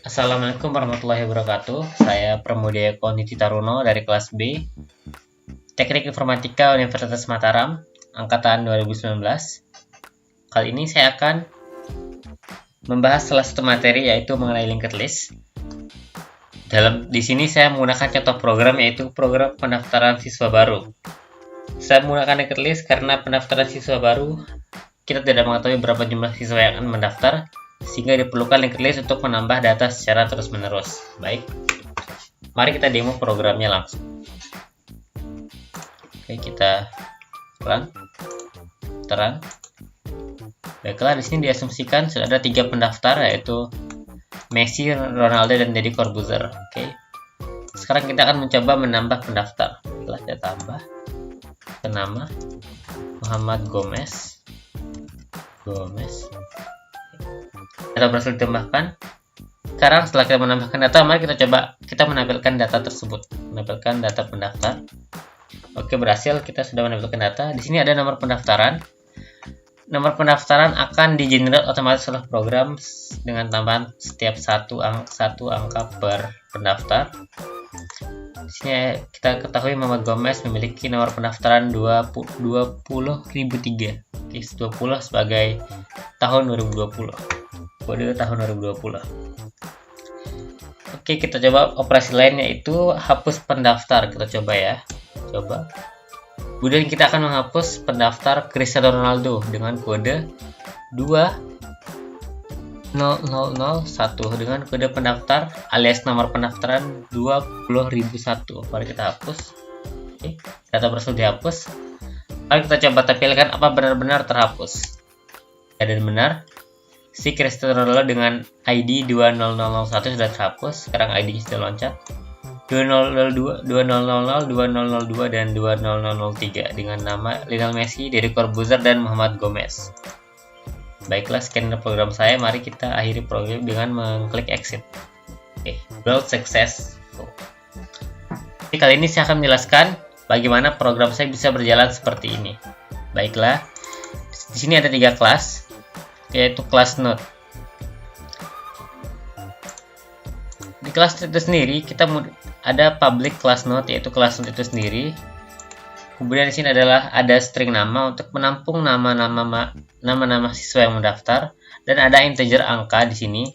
Assalamualaikum warahmatullahi wabarakatuh. Saya Pramudia Koniti Taruno dari kelas B, Teknik Informatika Universitas Mataram, angkatan 2019. Kali ini saya akan membahas salah satu materi yaitu mengenai linked list. Di sini saya menggunakan contoh program yaitu program pendaftaran siswa baru. Saya menggunakan linked list karena pendaftaran siswa baru kita tidak mengetahui berapa jumlah siswa yang akan mendaftar, sehingga diperlukan linked list untuk menambah data secara terus-menerus. Baik, mari kita demo programnya langsung. Oke, kita terang. Baiklah, di sini diasumsikan sudah ada 3 pendaftar, yaitu Messi, Ronaldo, dan Deddy Corbuzier. Oke, sekarang kita akan mencoba menambah pendaftar. Setelah kita tambah ke nama Muhammad Gomez. Data berhasil ditambahkan. Sekarang setelah kita menambahkan data, mari kita menampilkan data tersebut. Menampilkan data pendaftar. Oke, berhasil, kita sudah menampilkan data. Di sini ada nomor pendaftaran. Nomor pendaftaran akan di-generate otomatis oleh program dengan tambahan setiap satu angka per pendaftar. Di sini kita ketahui Muhammad Gomez memiliki nomor pendaftaran 20.003. 20 sebagai tahun 2020. Kode tahun 2020. Oke, kita coba operasi lain yaitu hapus pendaftar. Kita coba ya. Kemudian kita akan menghapus pendaftar Cristiano Ronaldo dengan kode 20001 dengan kode pendaftar alias nomor pendaftaran 20.001. Mari kita hapus. Oke, data berhasil dihapus. Mari kita coba tampilkan apa benar-benar terhapus. Ya, dan benar, si Cristiano Ronaldo dengan ID 20001 sudah terhapus. Sekarang ID sudah loncat 2002, 2000, 2002, dan 2003 dengan nama Lionel Messi, Deddy Corbuzier, dan Muhammad Gomez. Baiklah, sekian program saya. Mari kita akhiri program dengan mengklik exit. Oke, build success. Jadi, kali ini saya akan menjelaskan bagaimana program saya bisa berjalan seperti ini. Baiklah, di sini ada 3 kelas, yaitu kelas node. Di kelas itu sendiri kita ada public class node, yaitu kelas node itu sendiri. Kemudian di sini ada string nama untuk menampung nama-nama siswa yang mendaftar, dan ada integer angka di sini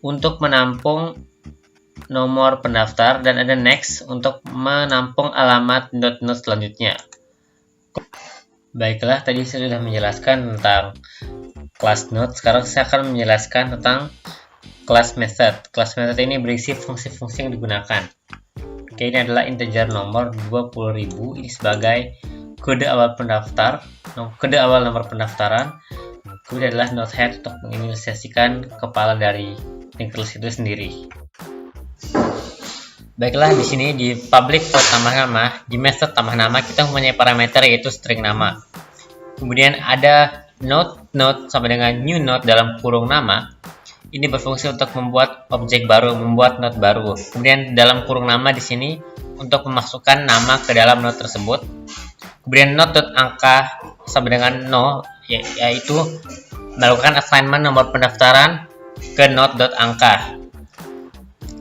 untuk menampung nomor pendaftar, dan ada next untuk menampung alamat node selanjutnya. Baiklah, tadi saya sudah menjelaskan tentang class node. Sekarang saya akan menjelaskan tentang class method. Class method ini berisi fungsi-fungsi yang digunakan. Oke, ini adalah integer nomor 20.000. Ini sebagai kode awal pendaftar, kode awal nomor pendaftaran. Kemudian adalah node head untuk menginisiasikan kepala dari linked list itu sendiri. Baiklah, di sini di public void tambah nama, di method tambah nama kita mempunyai parameter yaitu string nama. Kemudian ada node sampai dengan new node dalam kurung nama. Ini berfungsi untuk membuat objek baru, membuat node baru. Kemudian dalam kurung nama di sini untuk memasukkan nama ke dalam node tersebut. Kemudian node.angka sampai dengan 0, yaitu melakukan assignment nomor pendaftaran ke node.angka.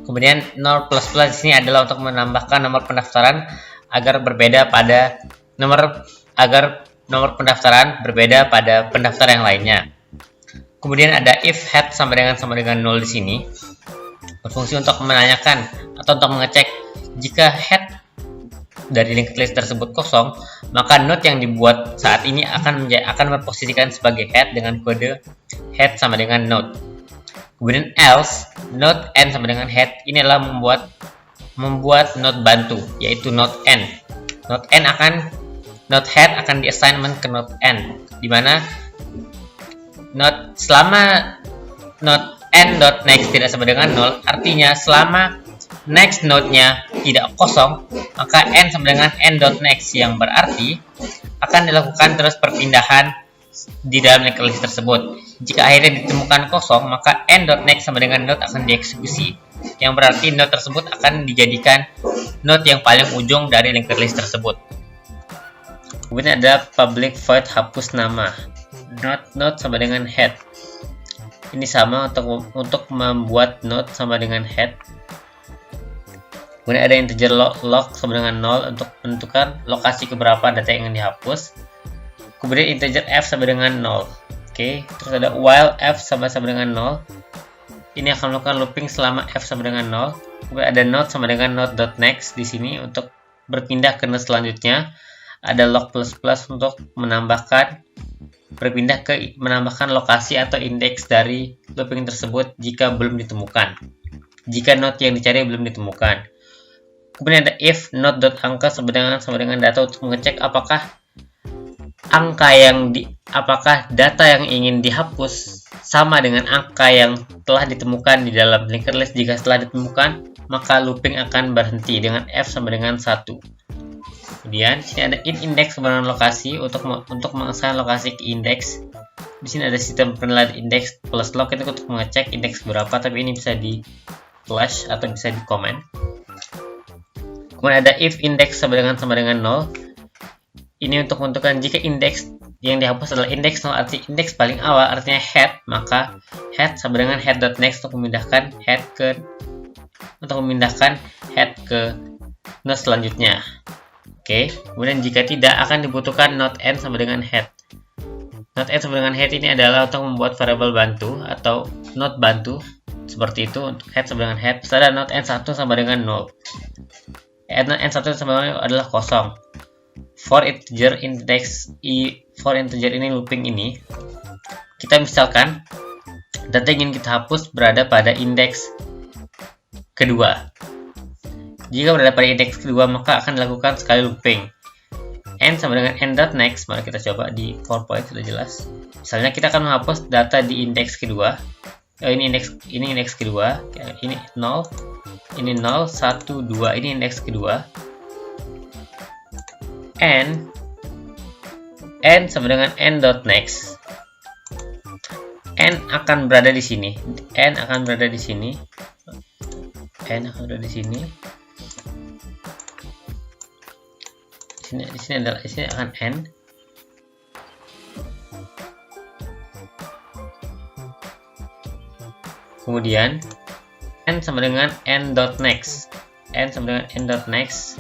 Kemudian 0++ di sini adalah untuk menambahkan nomor pendaftaran agar nomor pendaftaran berbeda pada pendaftar yang lainnya. Kemudian ada if head sama dengan 0 di sini, berfungsi untuk menanyakan atau untuk mengecek jika head dari linked list tersebut kosong, maka node yang dibuat saat ini akan berposisikan sebagai head dengan kode head sama dengan node. Kemudian else, node n sama dengan head, ini adalah membuat node bantu, yaitu node n. Node head akan di-assignment ke node n, di mana selama node n.next tidak sama dengan 0, artinya selama next node-nya tidak kosong, maka n sama dengan n.next, yang berarti akan dilakukan terus perpindahan di dalam linked list tersebut. Jika akhirnya ditemukan kosong, maka n.next sama dengan node akan dieksekusi, yang berarti node tersebut akan dijadikan node yang paling ujung dari linked list tersebut. Kemudian ada public void hapus nama, node sama dengan head. Ini sama untuk membuat node sama dengan head. Kemudian ada integer log sama dengan 0 untuk menentukan lokasi keberapa data yang ingin dihapus. Kemudian integer f sama dengan 0. Oke, terus ada while f sama dengan 0. Ini akan melakukan looping selama f sama dengan 0. Kemudian ada node sama dengan node.next di sini untuk berpindah ke node selanjutnya. Ada log plus untuk menambahkan lokasi atau indeks dari looping tersebut jika belum ditemukan. Jika node yang dicari belum ditemukan. Kemudian ada if node.angka sama dengan data untuk mengecek apakah data yang ingin dihapus sama dengan angka yang telah ditemukan di dalam linked list. Jika setelah ditemukan, maka looping akan berhenti dengan f sama dengan 1. Kemudian sini ada index sama dengan lokasi untuk mengassign lokasi ke indeks. Di sini ada sistem penilaian indeks plus log itu untuk mengecek indeks berapa, tapi ini bisa di flash atau bisa di comment. Kemudian ada if index sama dengan 0. Ini untuk menentukan jika indeks yang dihapus adalah indeks 0, arti indeks paling awal, artinya head, maka head sama dengan head.next untuk memindahkan head ke node selanjutnya. Oke, kemudian jika tidak akan dibutuhkan node n sama dengan head. Node n sama dengan head ini adalah untuk membuat variabel bantu atau node bantu seperti itu untuk head sama dengan head. Terus ada node n1 sama dengan 0. N1 sama dengan adalah kosong. For integer ini looping ini, kita misalkan data yang ingin kita hapus berada pada indeks kedua. Jika berada pada indeks kedua, maka akan dilakukan sekali looping. N sama dengan n.next. Mari kita coba di PowerPoint, sudah jelas. Misalnya kita akan menghapus data di indeks kedua. Ini indeks kedua. Ini 0. Ini 0, 1, 2. Ini indeks kedua. N sama dengan n.next. N akan berada di sini. N akan berada di sini. Di sini akan n. Kemudian n sama dengan n.next. N sama dengan n.next.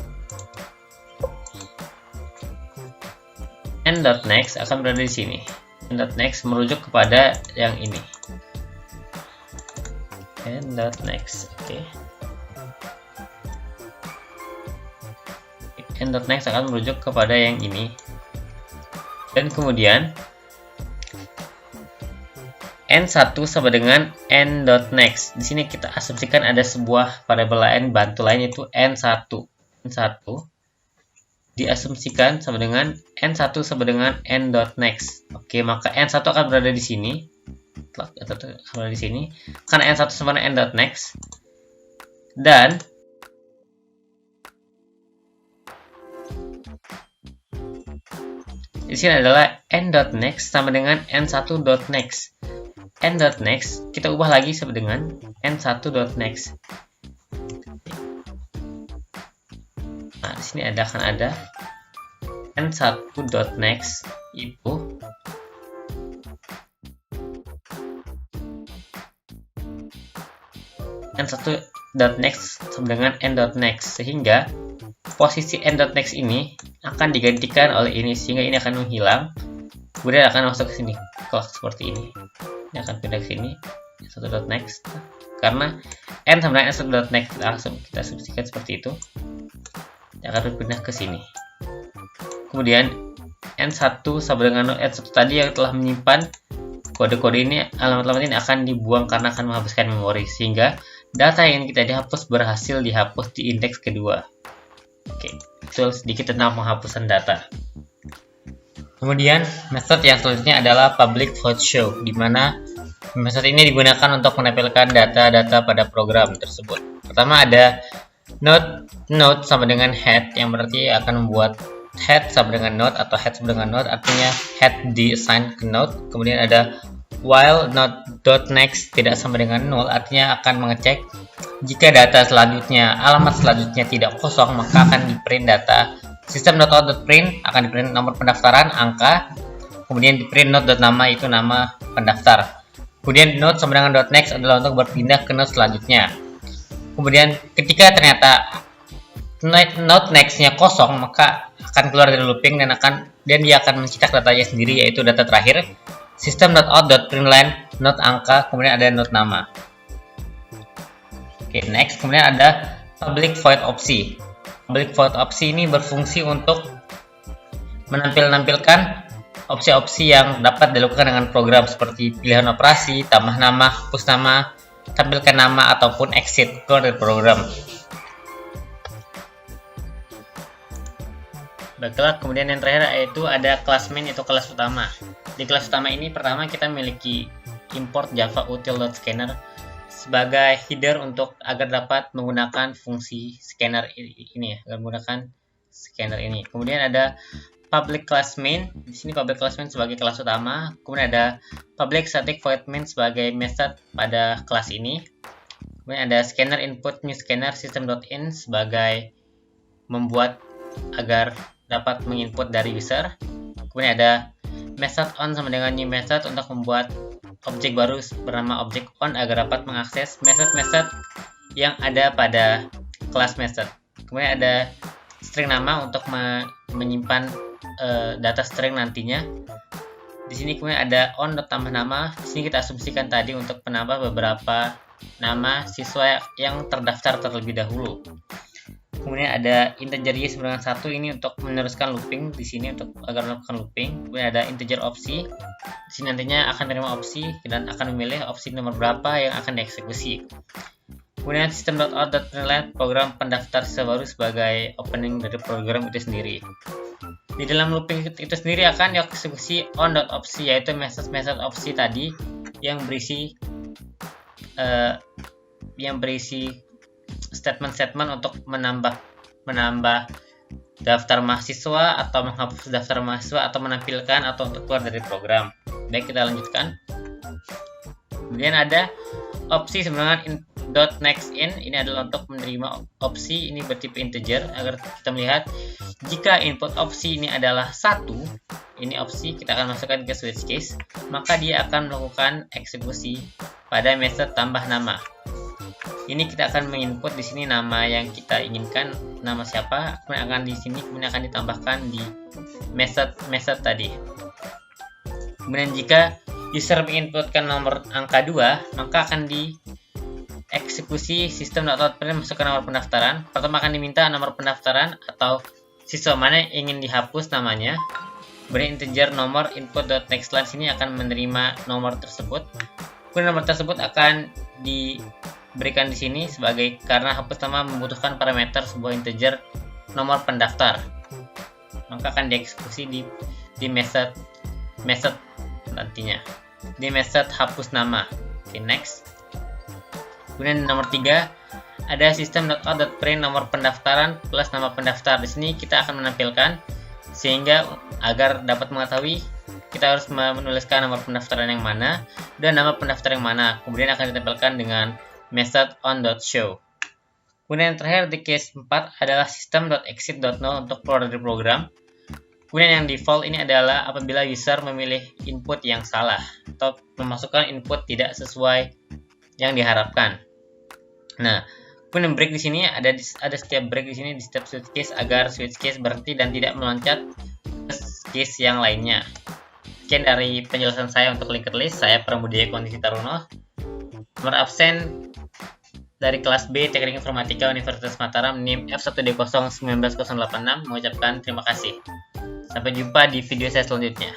N.next akan berada di sini. N.next merujuk kepada yang ini. N.next, oke. N.next akan merujuk kepada yang ini. Dan kemudian N1 sama dengan n.next. Di sini kita asumsikan ada sebuah variabel lain, bantu lain, yaitu n1. N1 diasumsikan sama dengan n1 sama dengan n.next. Oke, maka n1 akan berada di sini. Karena n1 sama dengan n.next. Dan di sini adalah n.next sama dengan n1.next. N.next kita ubah lagi sama dengan n1.next. Nah, di sini akan ada n1.next itu n1.next sama dengan n.next, sehingga posisi n.next ini akan digantikan oleh ini, sehingga ini akan menghilang, kemudian akan masuk ke sini, kalau seperti ini. Ini akan pindah ke sini, n1.next, karena n sama dengan n1.next langsung kita asumsikan seperti itu. Akan berpindah ke sini. Kemudian N1 sama dengan N1 tadi yang telah menyimpan kode-kode ini, alamat-alamat ini akan dibuang karena akan menghabiskan memori, sehingga data yang kita dihapus berhasil dihapus di indeks kedua. Oke, itu sedikit tentang penghapusan data. Kemudian method yang selanjutnya adalah public void show, di mana method ini digunakan untuk menampilkan data-data pada program tersebut. Pertama ada node sama dengan head, yang berarti akan membuat head sama dengan node atau head sama dengan node, artinya head di-assign ke node. Kemudian ada while node.next tidak sama dengan 0, artinya akan mengecek jika data selanjutnya, alamat selanjutnya tidak kosong, maka akan di-print data. Sistem .out.print akan di-print nomor pendaftaran, angka, kemudian di-print node.nama, itu nama pendaftar. Kemudian node sama dengan .next adalah untuk berpindah ke node selanjutnya. Kemudian ketika ternyata node next-nya kosong, maka akan keluar dari looping dan dia akan mencetak datanya sendiri, yaitu data terakhir system.out.println node angka, kemudian ada node nama. Oke, next. Kemudian ada public void opsi. Public void opsi ini berfungsi untuk menampilkan opsi-opsi yang dapat dilakukan dengan program seperti pilihan operasi, tambah nama, hapus nama, tampilkan nama, ataupun exit keluar dari program. Baiklah, kemudian yang terakhir yaitu ada kelas main, itu kelas utama. Di kelas utama ini pertama kita memiliki import java util.scanner sebagai header untuk agar dapat menggunakan fungsi scanner ini ya, agar menggunakan scanner ini. Kemudian ada public class main. Di sini public class main sebagai kelas utama. Kemudian ada public static void main sebagai method pada kelas ini. Kemudian ada scanner input new scanner system.in sebagai membuat agar dapat menginput dari user. Kemudian ada method on sama dengan new method untuk membuat objek baru bernama objek on agar dapat mengakses method-method yang ada pada kelas method. Kemudian ada string nama untuk menyimpan data string nantinya. Di sini kemudian ada on tambah nama. Di sini kita asumsikan tadi untuk menambah beberapa nama siswa yang terdaftar terlebih dahulu. Kemudian ada integer y sama dengan 1, ini untuk meneruskan looping di sini untuk agar melakukan looping. Kemudian ada integer opsi. Di sini nantinya akan menerima opsi dan akan memilih opsi nomor berapa yang akan dieksekusi. Kemudian system.out.println program pendaftar siswa baru sebagai opening dari program itu sendiri. Di dalam looping itu sendiri akan dieksekusi on.opsi, yaitu method opsi tadi yang berisi statement-statement untuk menambah daftar mahasiswa atau menghapus daftar mahasiswa atau menampilkan atau untuk keluar dari program. Baik, kita lanjutkan. Kemudian ada opsi sebenarnya .nextIn, ini adalah untuk menerima opsi ini bertipe integer agar kita melihat jika input opsi ini adalah 1, ini opsi kita akan masukkan ke switch case, maka dia akan melakukan eksekusi pada method tambah nama. Ini kita akan menginput di sini nama yang kita inginkan, nama siapa, kemudian akan di sini kemudian akan ditambahkan di method tadi. Kemudian jika user menginputkan nomor angka 2, maka akan dieksekusi system.out.println masukkan nomor pendaftaran. Pertama akan diminta nomor pendaftaran atau siswa mana yang ingin dihapus namanya. Kemudian integer nomor input.nextLine sini akan menerima nomor tersebut. Kemudian nomor tersebut akan diberikan di sini sebagai karena hapus nama membutuhkan parameter sebuah integer nomor pendaftar. Maka akan dieksekusi di method nantinya. Di method hapus nama. Oke, next. Kemudian nomor 3 ada system.out.print nomor pendaftaran plus nama pendaftar. Di sini kita akan menampilkan sehingga agar dapat mengetahui kita harus menuliskan nomor pendaftaran yang mana dan nama pendaftar yang mana. Kemudian akan ditampilkan dengan method on.show. Kemudian yang terakhir di case 4 adalah system.exit.no untuk keluar dari program. Kemudian yang default ini adalah apabila user memilih input yang salah atau memasukkan input tidak sesuai yang diharapkan. Nah, kemudian break di sini ada setiap break di sini di setiap switch case agar switch case berhenti dan tidak meloncat ke case yang lainnya. Sekian dari penjelasan saya untuk linked list. Saya Pramudaya Kondisi Taruno. Nomor absen dari kelas B Teknik Informatika Universitas Mataram NIM F1D0 19086 mengucapkan terima kasih. Sampai jumpa di video saya selanjutnya.